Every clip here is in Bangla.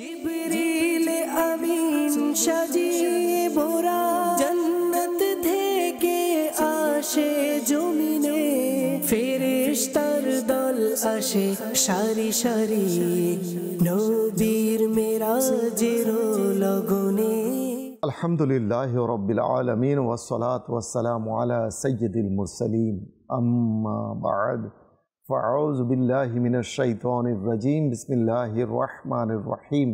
জিবরিল আমিন সাজিয়ে ভরা জান্নাত থেকে আসে জমিনে ফেরেশতার দল আসে সারি সারি নবীর মেরাজের লগনে। আলহামদুলিল্লাহি রাব্বিল আলামিন ওয়াসসালাতু ওয়াসসালামু আলা সাইয়্যিদিল মুরসালিন আম্মা বা'দ ফাআউযু বিল্লাহি মিনাশ শাইতানির রাজীম বিসমিল্লাহির রহমানির রহিম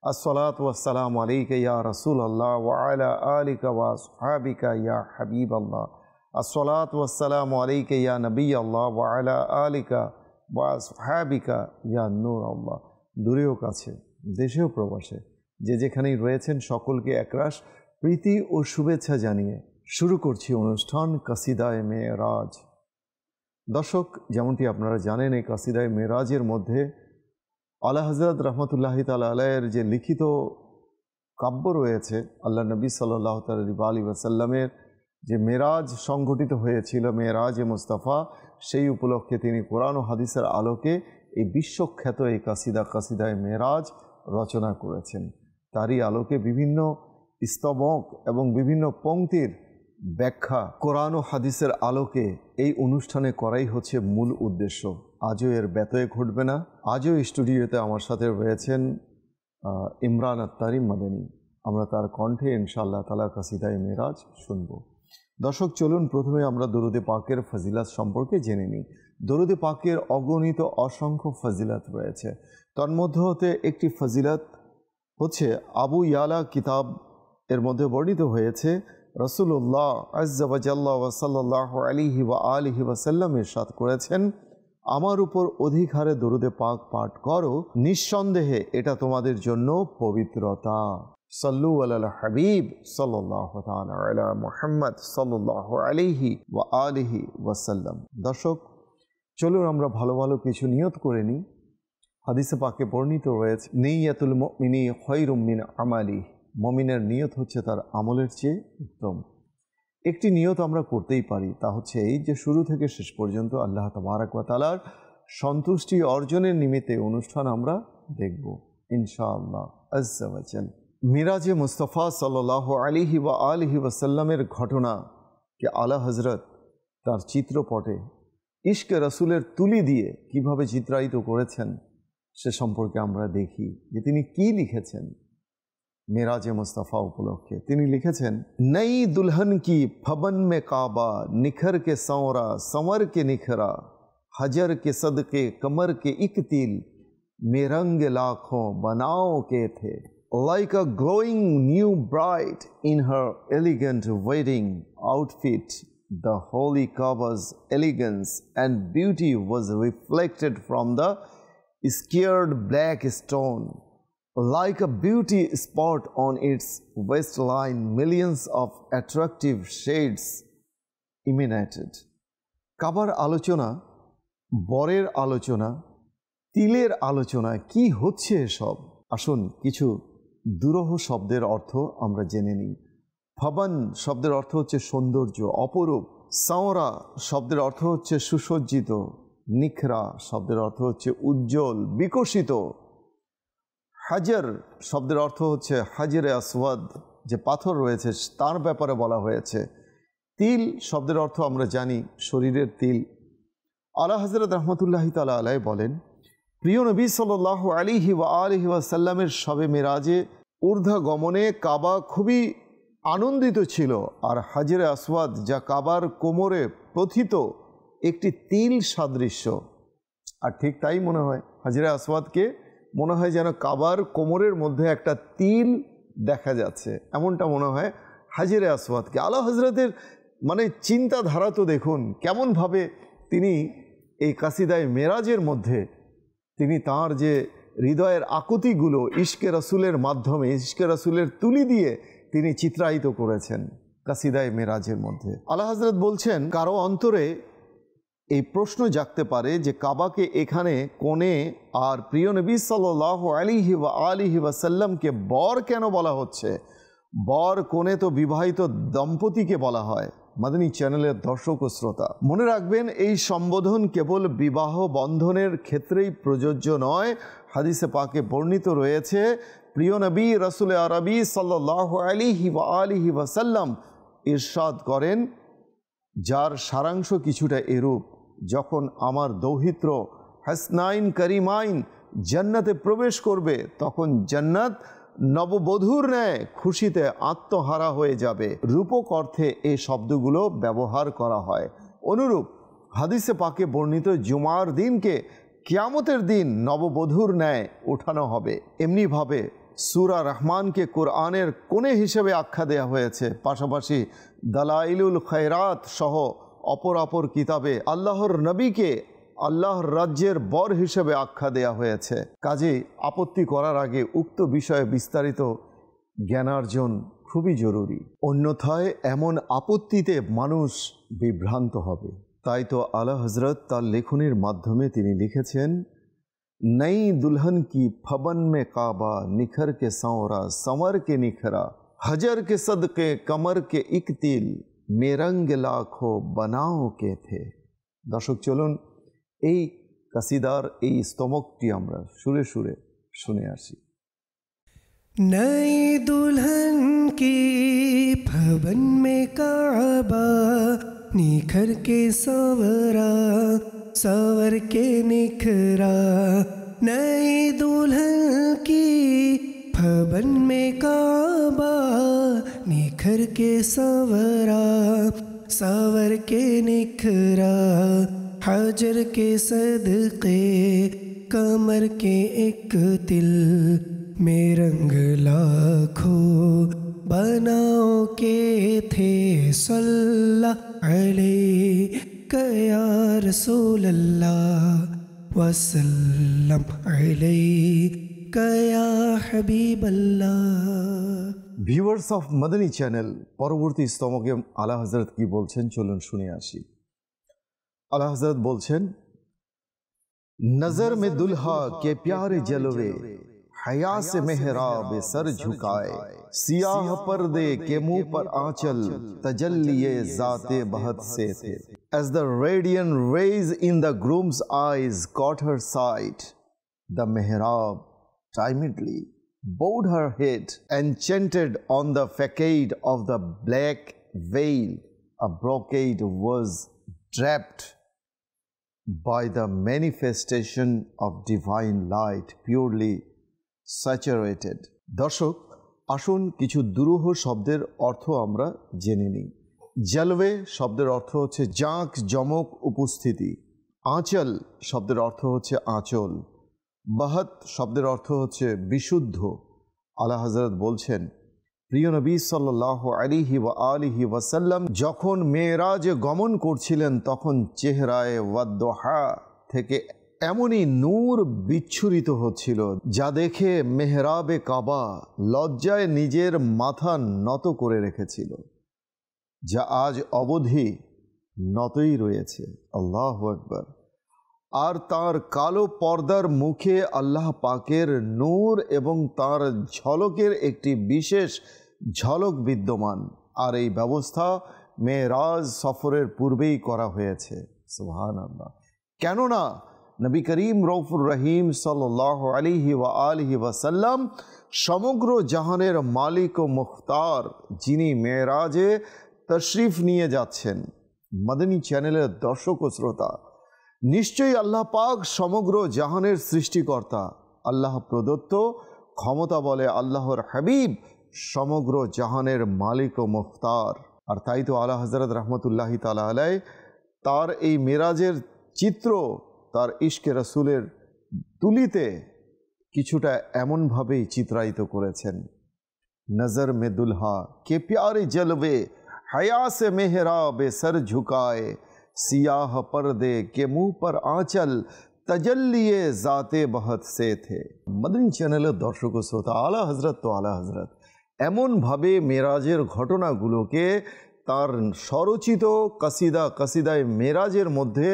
আসসালাতু ওয়াসসালামু আলাইকা ইয়া রাসূলুল্লাহ ওয়া আলা আলিকা ওয়া আসহাবিকা ইয়া হাবিবাল্লাহ আসসালাতু ওয়াসসালামু আলাইকা ইয়া নবিয়াল্লাহ ওয়া আলা আলিকা ওয়া আসহাবিকা ইয়া নূরাল্লাহ। দূরেও কাছে, দেশেও প্রবাসে, যে যেখানেই রয়েছেন সকলকে একরাশ প্রীতি ও শুভেচ্ছা জানিয়ে শুরু করছি অনুষ্ঠান কাসিদায়ে মেরাজ। দর্শক, যেমনটি আপনারা জানেন, এই কাসিদায়ে মেরাজের মধ্যে আলা হযরত রহমতুল্লাহি তাআলা আলাইহির যে লিখিত কাব্য রয়েছে, আল্লাহ নবী সাল্লাল্লাহু আলাইহি ওয়াসাল্লামের যে মেরাজ সংঘটিত হয়েছিল, মেরাজে মুস্তাফা, সেই উপলক্ষে তিনি কোরআন ও হাদিসের আলোকে এই বিশ্বখ্যাত এই কাসিদায়ে মেরাজ রচনা করেছেন। তারই আলোকে বিভিন্ন স্তবক এবং বিভিন্ন পংক্তির ব্যাখ্যা কোরআন ও হাদিসের আলোকে এই অনুষ্ঠানে করাই হচ্ছে মূল উদ্দেশ্য। আজও এর ব্যতয় ঘটবে না। আজও স্টুডিওতে আমার সাথে রয়েছেন ইমরান আত্তারি মাদানী। আমরা তার কণ্ঠে ইনশাআল্লাহ তাআলা কাসিদায়ে মেরাজ শুনব। দর্শক, চলুন প্রথমে আমরা দরুদে পাকের ফজিলাত সম্পর্কে জেনে নিই। দরুদে পাকের অগণিত অসংখ্য ফজিলাত রয়েছে। তন্মধ্যে হতে একটি ফজিলাত হচ্ছে আবু ইয়ালা কিতাব এর মধ্যে বর্ণিত হয়েছে, রাসূলুল্লাহ আযজা ওয়া জাল্লা ওয়া সাল্লাল্লাহু আলাইহি ওয়া আলিহি ওয়াসাল্লাম ইরশাদ করেছেন, আমার উপর অধিক হারে দরুদে পাক পাঠ করো, নিঃসন্দেহে এটা তোমাদের জন্য পবিত্রতা। সাল্লু আলাল হাবিব সাল্লাল্লাহু তাআলা আলা মুহাম্মদ সাল্লাল্লাহু আলাইহি ওয়া আলিহি ওয়াসাল্লাম। দর্শক, চলুন আমরা ভালো ভালো কিছু নিয়ত করে নিই। হাদিসে পাকে বর্ণিত রয়েছে, নিয়াতুল মুমিনি খায়রুম মিন আমালি, মুমিনের নিয়ত হচ্ছে তার আমলের চেয়ে উত্তম। একটি নিয়ত আমরা করতেই পারি, তা হচ্ছে এই যে শুরু থেকে শেষ পর্যন্ত আল্লাহ তাবারক ওয়া তাআলার সন্তুষ্টি অর্জনের নিমিত্তে অনুষ্ঠান আমরা দেখব ইনশাআল্লাহ আযজা ওয়া জাল। মিরাজে মুস্তাফা সাল্লাল্লাহু আলাইহি ওয়া আলিহি ওয়াসাল্লামের ঘটনাকে আলা হযরত তার চিত্রপটে ইশকে রাসূলের তুলি দিয়ে কিভাবে চিত্রায়িত করেছেন সে সম্পর্কে আমরা দেখি যে তিনি কি লিখেছেন। মেরাজে মুস্তাফা উপলক্ষে তিনি লিখেছেন, নই দুলহন কি ফবন মে কাবা, নিখর কে সওরা संवर के निखरा, हजर के सदके कमर के एक तिल, में रंग लाखों बनाओ के थे, like a glowing new bride in her elegant wedding outfit. The holy Kaaba's elegance and beauty was reflected from the scared black stone. Like a beauty spot on its waistline, millions of attractive shades emanated. কাবার আলোচনা, বরের আলোচনা, তিলের আলোচনা, কি হচ্ছে এসব? আসুন কিছু দুরূহ শব্দের অর্থ আমরা জেনে নিই। ফবন শব্দের অর্থ হচ্ছে সৌন্দর্য, অপরূপ। সাওরা শব্দের অর্থ হচ্ছে সুসজ্জিত। নিখরা শব্দের অর্থ হচ্ছে উজ্জ্বল, বিকশিত। হাজার শব্দের অর্থ হচ্ছে হাজরে আসওয়াদ, যে পাথর রয়েছে তার ব্যাপারে বলা হয়েছে। তিল শব্দের অর্থ আমরা জানি শরীরের তিল। আলা হযরত রাহমাতুল্লাহি তাআলা আলাইহি বলেন, প্রিয় নবী সাল্লাল্লাহু আলাইহি ওয়া আলিহি ওয়াসাল্লামের শবে মেরাজে ঊর্ধ্বগমনে কাবা খুবই আনন্দিত ছিল, আর হাজরে আসওয়াদ যা কাবার কোমরে প্রথিত একটি তিল সাদৃশ্য। আর ঠিক তাই মনে হয়, হাজরে আসওয়াদকে মনে হয় যেন কাবার কোমরের মধ্যে একটা তিল দেখা যাচ্ছে, এমনটা মনে হয় হাজরে আসওয়াদকে। আলা হযরতের মানে চিন্তাধারা তো দেখুন কেমনভাবে তিনি এই কাসিদায়ে মেরাজের মধ্যে তিনি তার যে হৃদয়ের আকুতিগুলো ইশকে রাসূলের মাধ্যমে, ইশকে রাসূলের তুলি দিয়ে তিনি চিত্রায়িত করেছেন কাসিদায়ে মেরাজের মধ্যে। আলা হযরত বলছেন, কারো অন্তরে এই প্রশ্ন জাগতে পারে যে কাবাকে এখানে কোণে আর প্রিয় নবী সাল্লাল্লাহু আলাইহি ওয়া আলিহি ওয়াসাল্লামকে বর কেন বলা হচ্ছে? বর কোণে তো বিবাহিত দম্পতিকে বলা হয়, মাদানী চ্যানেলের দর্শক ও শ্রোতা, মনে রাখবেন এই সম্বোধন কেবল বিবাহ বন্ধনের ক্ষেত্রেই প্রযোজ্য নয়। হাদিসে পাকে বর্ণিত রয়েছে, প্রিয় নবী রাসূল আরবি সাল্লাল্লাহু আলাইহি ওয়া আলিহি ওয়াসাল্লাম ইরশাদ করেন, যার সারাংশ কিছুটা এরূপ: যখন আমার দৌহিত্র হাসনাইন করিমাইন জান্নাতে প্রবেশ করবে, তখন জান্নাত নববধূর ন্যায় খুশিতে আত্মহারা হয়ে যাবে। রূপক অর্থে এই শব্দগুলো ব্যবহার করা হয়। অনুরূপ হাদিসে পাকে বর্ণিত জুমার দিনকে কিয়ামতের দিন নববধূর ন্যায় ওঠানো হবে। এমনিভাবে সূরা রহমানকে কোরআনের কোণে হিসেবে আখ্যা দেওয়া হয়েছে। পাশাপাশি দালাইলুল খায়রাত সহ অপর কিতাবে আল্লাহর নবীকে আল্লাহর রাজ্যের বর হিসেবে আখ্যা দেয়া হয়েছে। কাজেই আপত্তি করার আগে উক্ত বিষয়ে বিস্তারিত জ্ঞানার্জন খুবই জরুরি, অন্যথায় এমন আপত্তিতে মানুষ বিভ্রান্ত হবে। তাই তো আলা হজরত তার লেখনের মাধ্যমে তিনি লিখেছেন, নই দুলহন কি ফবন মে কাবা নিখর কে সওরা संवर के निखरा हजर के सदके कमर के इकतिल मेरंग लाखो बनाओ के थे। दर्शक चलुन এই কাসিদার এই স্তবকটি আমরা সুরে সুরে শুনে আসি। नई दुल्हन की भवन में काबा निखर के सवरा सवर के निखरा। नई दुल्हन की भवन में काबा निखर के सवरा सवर के निखरा। हजर के सदके कमर के एक तिल में रंग लाखों बनाओ के थे। सल्लल्लाहु अलैहि या रसूल अल्लाह वसल्लम अलैहि या हबीब अल्लाह। ভিউয়ার্স অফ মাদানী চ্যানেল, পরবর্তী স্তবকে আলা হযরত কি বলছেন চলুন শুনে আসি। आला हज़रत बोलছেন, नजर में दुल्हा के प्यारे जलवे हया से मेहराब सर झुकाए। सियाह पर्दे के मुंह पर आंचल तजल्लिए जाते बहत से थे। As the radiant rays in the groom's eyes caught her sight, the mehrab timidly bowed her head and chanted on the facade of the black veil. A brocade was draped by the manifestation of divine light purely saturated. দর্শক আসুন কিছু দুরূহ শব্দের অর্থ আমরা জেনে নিই। জলওয়ে শব্দের অর্থ হচ্ছে জাঁক জমক উপস্থিতি। আঁচল শব্দের অর্থ হচ্ছে আঁচল। বাহাত শব্দের অর্থ হচ্ছে বিশুদ্ধ। আলা হযরত বলছেন, প্রিয় নবী সাল্লাল্লাহু আলাইহি ওয়া আলিহি ওয়াসাল্লাম যখন মেরাজে গমন করছিলেন, তখন চেহারায় ওয়াদ্দোহা থেকে এমনই নূর বিচ্ছুরিত হচ্ছিল, যা দেখে মেহরাবে কাবা লজ্জায় নিজের মাথা নত করে রেখেছিল, যা আজ অবধি নতই রয়েছে। আল্লাহু আকবার। আর তার কালো পর্দার মুখে আল্লাহ পাকের নূর এবং তার ঝলকের একটি বিশেষ ঝলক বিদ্যমান। আর এই ব্যবস্থা মেরাজ সফরের পূর্বেই করা হয়েছে। সুবহানাল্লাহ। কেননা নবী করিম রউফুর রহিম সাল্লাল্লাহু আলাইহি ওয়া আলিহি ওয়াসাল্লাম সমগ্র জাহানের মালিক ও মুখতার, যিনি মেরাজে তশরিফ নিয়ে যাচ্ছেন। মাদানী চ্যানেলের দর্শক ও শ্রোতা, নিশ্চয়ই আল্লাহ পাক সমগ্র জাহানের সৃষ্টিকর্তা। আল্লাহ প্রদত্ত ক্ষমতা বলে আল্লাহর হাবিব সমগ্র জাহানের মালিক ও মুখতার। আর তাই তো আলা হযরত রহমতুল্লাহি তাআলা আলাইহি তার এই মেরাজের চিত্র তার ইশকে রাসূলের তুলিতে কিছুটা এমনভাবেই চিত্রায়িত করেছেন, নজর মে দুলহা কে প্যারে জলবে हया से मेहराब सर झुकाए। सियाह पर्दे के मुंह पर आंचल तजल्लिए जाते बहत से थे। मदनी চ্যানেলের দর্শক ও শ্রোতা, আলা হযরত তো আলা হযরত এমনভাবে মেরাজের ঘটনাগুলোকে তার স্বরচিত কাসিদায় মেরাজের মধ্যে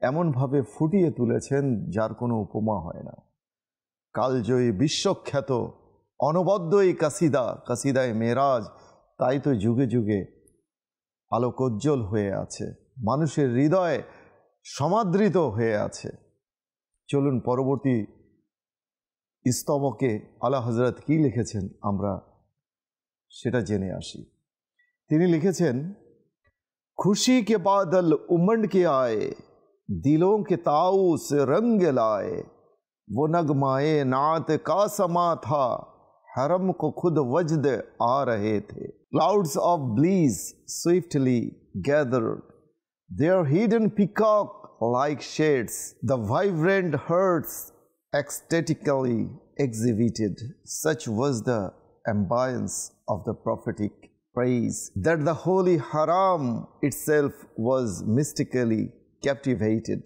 এমনভাবে ফুটিয়ে তুলেছেন, যার কোনো উপমা হয় না। কালজয়ী বিশ্বখ্যাত অনবদ্য এই কাসিদায় মেরাজ, তাই তো যুগে যুগে আলোকোজ্জ্বল হয়ে আছে, মানুষের হৃদয়ে সমাদৃত হয়ে আছে। চলুন পরবর্তী স্তবকে আলা হযরত কি লিখেছেন আমরা সেটা জেনে আসি। তিনি লিখেছেন, खुशी के बादल उमड़ के आए, दिलों के ताऊ से रंग लाए, वो नगमाए नात का समा था, हरम को खुद वजद आ रहे थे। Clouds of bliss swiftly gathered, their hidden peacock like shades, the vibrant herds ecstatically exhibited. Such was the ambience of the prophetic praise that the holy haram itself was mystically captivated.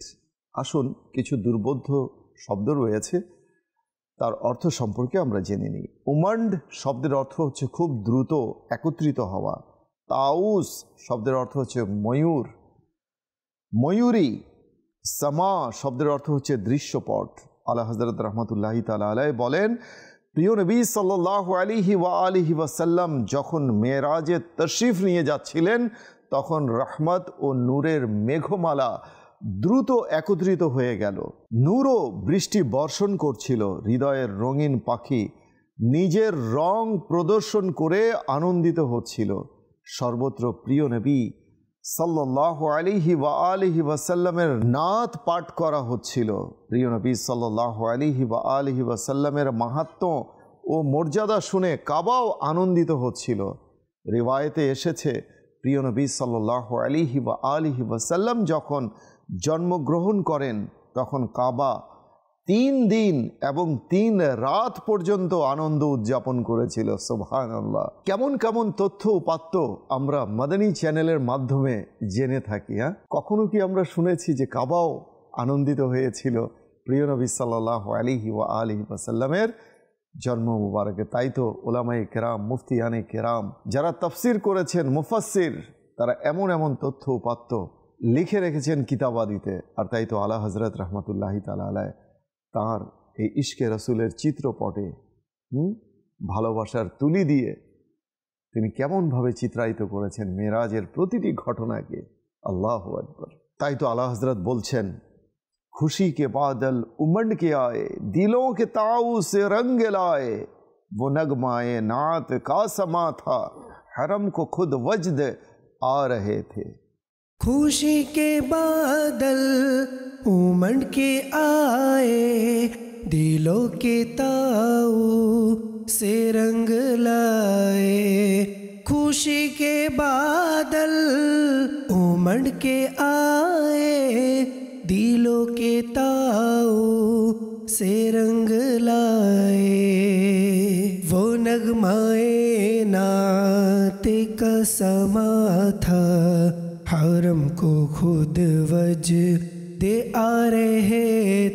আসুন কিছু দুর্বোধ্য শব্দ রয়েছে, তার অর্থ সম্পর্কে আমরা জেনে নিই। উমন্ড শব্দের অর্থ হচ্ছে খুব দ্রুত একত্রিত হওয়া। তাউস শব্দের অর্থ হচ্ছে ময়ূর, ময়ূরী। সামা শব্দের অর্থ হচ্ছে দৃশ্যপট। আলা হযরত রাহমাতুল্লাহি তাআলা আলাইহি বলেন, প্রিয় নবী সাল্লাল্লাহু আলাইহি ওয়া আলিহি ওয়াসাল্লাম যখন মেরাজে তশরিফ নিয়ে যাচ্ছিলেন, তখন রহমত ও নূরের মেঘমালা দ্রুত একত্রিত হয়ে গেল। নূরও বৃষ্টি বর্ষণ করছিল। হৃদয়ের রঙিন পাখি নিজের রং প্রদর্শন করে আনন্দিত হচ্ছিল। সর্বত্র প্রিয় নবী সাল্লাল্লাহু আলাইহি ওয়া আলিহি ওয়াসাল্লামের নাত পাঠ করা হচ্ছিল। প্রিয় নবী সাল্লাল্লাহু আলাইহি ওয়া আলিহি ওয়াসাল্লামের মাহাত্ম্য ও মর্যাদা শুনে কাবাও আনন্দিত হচ্ছিল। রিওয়ায়েতে এসেছে, প্রিয় নবী সাল্লাল্লাহু আলাইহি ওয়া আলিহি ওয়াসাল্লাম যখন জন্মগ্রহণ করেন, তখন কাবা 3 দিন এবং 3 রাত পর্যন্ত আনন্দ উদযাপন করেছিল। সুবহানাল্লাহ। কেমন কেমন তথ্য উপাত্ত আমরা মাদানী চ্যানেলের মাধ্যমে জেনে থাকি। কখনো কি আমরা শুনেছি যে কাবাও আনন্দিত হয়েছিল প্রিয় নবী সাল্লাল্লাহু আলাইহি ওয়া আলিহি ওয়াসাল্লামের জন্ম মুবারকে? তাই তো উলামায়ে কেরাম, মুফতিয়ানে কেরাম যারা তাফসির করেছেন, মুফাসসির, তারা এমন এমন তথ্য উপাত্ত লিখে রেখেছেন কিতাবাদিতে। আর তাই তো আলা হযরত রাহমাতুল্লাহি তাআলা আলাইহি তাঁর এই ইশকে রাসূলের চিত্রপটে ভালোবাসার তুলি দিয়ে তিনি কেমনভাবে চিত্রায়িত করেছেন মেরাজের প্রতিটি ঘটনাকে। আল্লাহু আকবার। তাই তো আলা হযরত বলছেন, खुशी के बादल उमड़ के आए, दिलों के ताऊ से रंग लाए, वो नगमाए नात का समा था, हरम को खुद वजद आ रहे थे। खुशी के बादल उमड़ के आए, दिलों के ताऊ से रंग लाए। खुशी के बादल उमड़ के आए, दिलों के ताऊ से रंग लाए। वो नगमाए नाते का समा था, हरम को खुद वजद आ रहे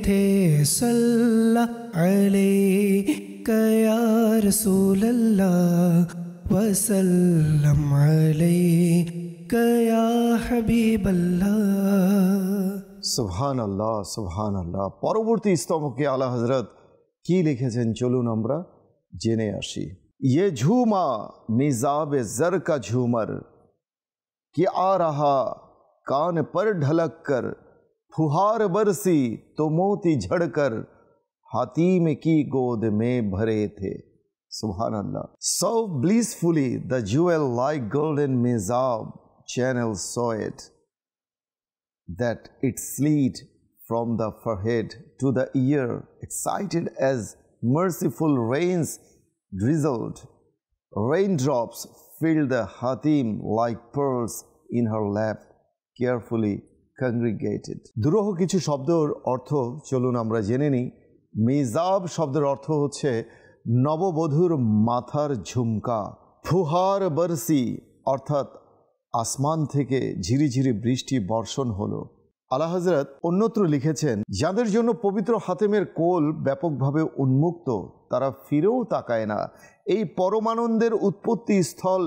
थे। सल्लल्लाहु अलैका या रसूल अल्लाह, वसल्लम अलैका या हबीब अल्लाह। সুবহান আল্লাহ, সুবহান আল্লাহ। পরবর্তী স্তবকে আলা হযরত কি লিখেছেন চলুন আমরা জেনে আসি। ये झूमा मिजाब जर का झूमर कि आ रहा कान पर ढलक कर, फुहार बरसी तो मोती झड़कर हातीम की गोद में भरे थे। सुभान अल्लाह। So blissfully the jewel like golden mizab channel saw it, that it slid from the forehead to the ear, excited as merciful rains drizzled. Raindrops filled the hatim like pearls in her lap, carefully congregated. দুরূহ কিছু শব্দের অর্থ চলুন আমরা জেনে নিই। মিজাব শব্দের অর্থ হচ্ছে নববধূর মাথার ঝুমকা। ফুহার বরসি অর্থাৎ আসমান থেকে ঝিরিঝিরি বৃষ্টি বর্ষণ হলো। আলা হযরত অন্যত্র লিখেছেন, যাদের জন্য পবিত্র হাতেমের কোল ব্যাপকভাবে উন্মুক্ত, তারা ফিরেও তাকায় না। এই পরমানন্দের উৎপত্তি স্থল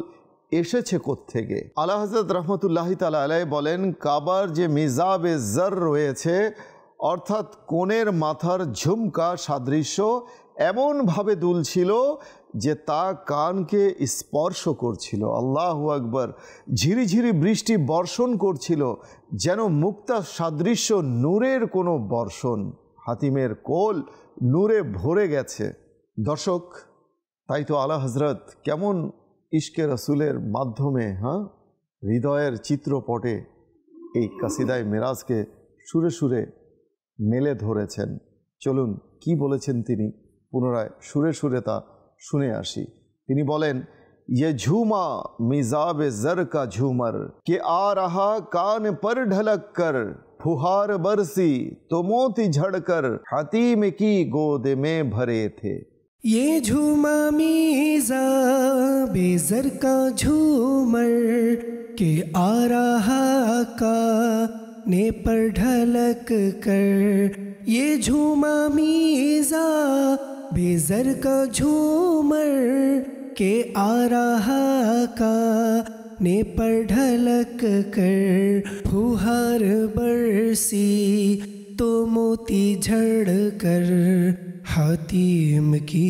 এসেছে কোত্থেকে? আলা হযরত রাহমাতুল্লাহি তাআলা আলাইহি বলেন, কাবার যে মিজাবে জর রয়েছে, অর্থাৎ কোণের মাথার ঝুমকা সাদৃশ্য, এমনভাবে দুলছিল যে তা কানকে স্পর্শ করছিল। আল্লাহু আকবার। ঝিরিঝিরি বৃষ্টি বর্ষণ করছিল, যেন মুক্তা সাদৃশ্য নূরের কোনো বর্ষণ। হাতিমের কোল নূরে ভরে গেছে। দর্শক, তাই তো আলা হজরত কেমন ইশকে রসুলের মাধ্যমে হৃদয়ের চিত্রপটে এই কাসিদায়ে মেরাজকে সুরে সুরে মেলে ধরেছেন। চলুন কি বলেছেন তিনি পুনরায় সুরে সুরে তা শুনে আসি। তিনি বলেন, ये झूमा मिजाब जर का झूमर के आ रहा कान पर ढलक कर, फुहार बरसी तो मोती झड़कर हतीम की गोद में भरे थे। ये झूमा मिजाब जर का झूमर के आ रहा काने पर ढलक कर, ये झूमा मिजाब जर का झूमर के आ रहा काने पर ढलक कर, फुहार बरसी तो मोती झड़ कर हातिम की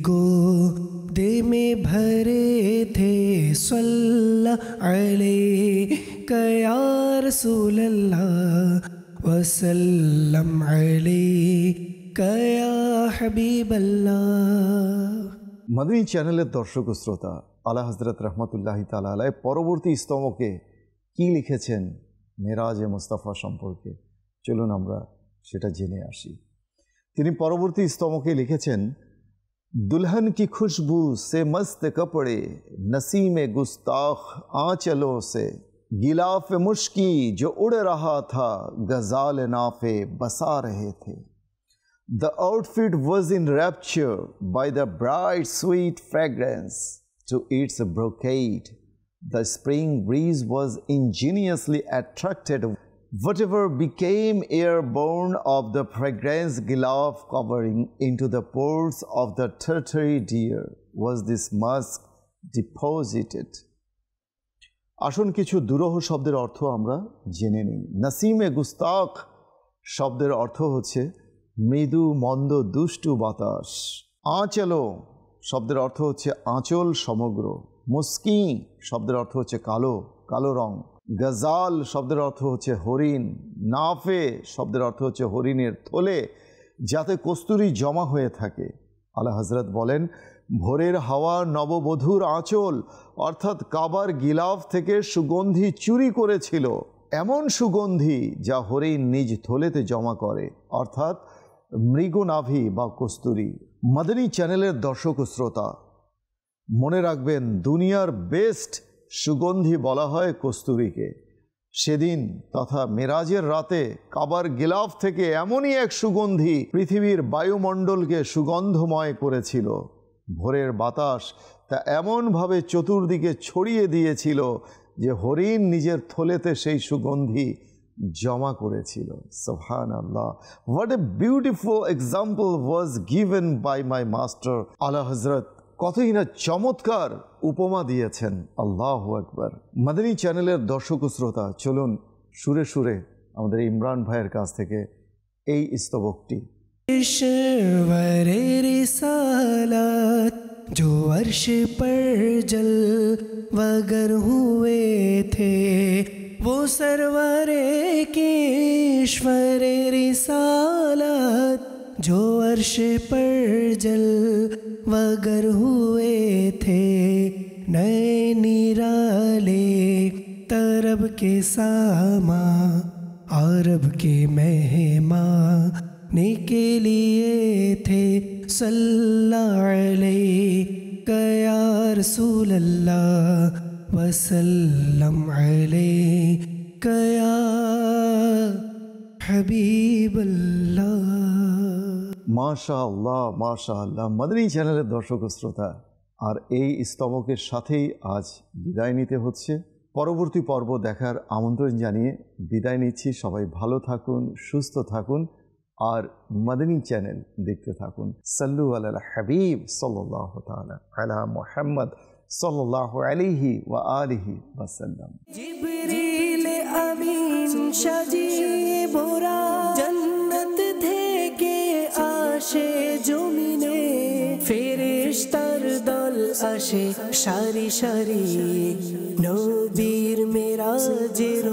गोद में भरे थे। सल्लल्लाहु अलैहि या रसूल अल्लाह वसल्लम अलैहि या हबीब अल्लाह। मदनी চ্যানেলের দর্শক ও শ্রোতা, আলা হযরত রাহমাতুল্লাহি তাআলা আলাইহি পরবর্তী স্তবকে কি লিখেছেন মেরাজে মুস্তাফা সম্পর্কে, চলুন আমরা সেটা জেনে আসি। তিনি পরবর্তী স্তবকে লিখেছেন, दुल्हन की खुशबू से मस्त कपड़े, नसीम गुस्ताख आंचलों से, गिलाफ मुश्की जो उड़ रहा था, गजाल नाफे बसा रहे थे। The outfit was in rapture by the bright sweet fragrance to its brocade. The spring breeze was ingeniously attracted. Whatever became airborne of the fragrance gilaf covering into the pores of the tertiary deer was this musk deposited. আসুন কিছু দুরূহ শব্দের অর্থ আমরা জেনে নিই। নাসিমে গুস্তাখ শব্দের অর্থ হচ্ছে মৃদু মন্দ দুষ্টু বাতাস। আঁচলো শব্দের অর্থ হচ্ছে আঁচল সমগ্র। মুস্কি শব্দের অর্থ হচ্ছে কালো, কালো রং। গজাল শব্দের অর্থ হচ্ছে হরিণ। নাফে শব্দের অর্থ হচ্ছে হরিণের থলে যাতে কস্তুরী জমা হয়ে থাকে। আলা হজরত বলেন, ভোরের হাওয়া নববধূর আঁচল অর্থাৎ কাবার গিলাফ থেকে সুগন্ধি চুরি করেছিল, এমন সুগন্ধি যা হরিণ নিজ থলেতে জমা করে, অর্থাৎ মৃগনাভি বা কস্তুরী। মাদানী চ্যানেলের দর্শক ও শ্রোতা, মনে রাখবেন দুনিয়ার বেস্ট সুগন্ধি বলা হয় কস্তুরীকে। সেদিন তথা মেরাজের রাতে কাবার গিলাফ থেকে এমনই এক সুগন্ধি পৃথিবীর বায়ুমণ্ডলকে সুগন্ধময় করেছিল। ভোরের বাতাস তা এমনভাবে চতুর্দিকে ছড়িয়ে দিয়েছিল যে হরিণ নিজের থলেতে সেই সুগন্ধি জমা করেছিল। সুবহানাল্লাহ, what a beautiful example was given by my master. আলা হজরত কতই না চমৎকার উপমা দিয়েছেন। আল্লাহু আকবার। মাদানী চ্যানেলের দর্শক ও শ্রোতা, চলুন সুরে সুরে আমাদের ইমরান ভাইয়ের কাছ থেকে এই স্তবকটি। ईश्वरे रिसालत जो अर्श पर जल वगर हुए थे, वो सरवरे के ईश्वरे रिसालत जो अर्श पर जल वगर हुए थे, नए निराले तरब के सामा अरब के मेहमान के लिए थे। सल्लल्लाहु अलैहि या रसूल अल्लाह वसल्लम अलैहि या हबीब अल्लाह। মাশাআল্লাহ মাশাআল্লাহ। মাদানী চ্যানেলের দর্শক ও শ্রোতা, আর এই স্তবকের সাথেই আজ বিদায় নিতে হচ্ছে। পরবর্তী পর্ব দেখার আমন্ত্রণ জানিয়ে বিদায় নিচ্ছি। সবাই ভালো থাকুন, সুস্থ থাকুন, আর মাদানী চ্যানেল দেখতে থাকুন। সাল্লু আলাল হাবিব সাল্লাল্লাহু তাআলা আলা মুহাম্মদ সাল্লাল্লাহু আলাইহি ওয়া আলিহি ওয়াসাল্লাম। জিবরিল আমিন সাজিয়ে ভরা জান্নাত থেকে আসে জমিনে আকাশে সারি সারি নবীর মেরাজের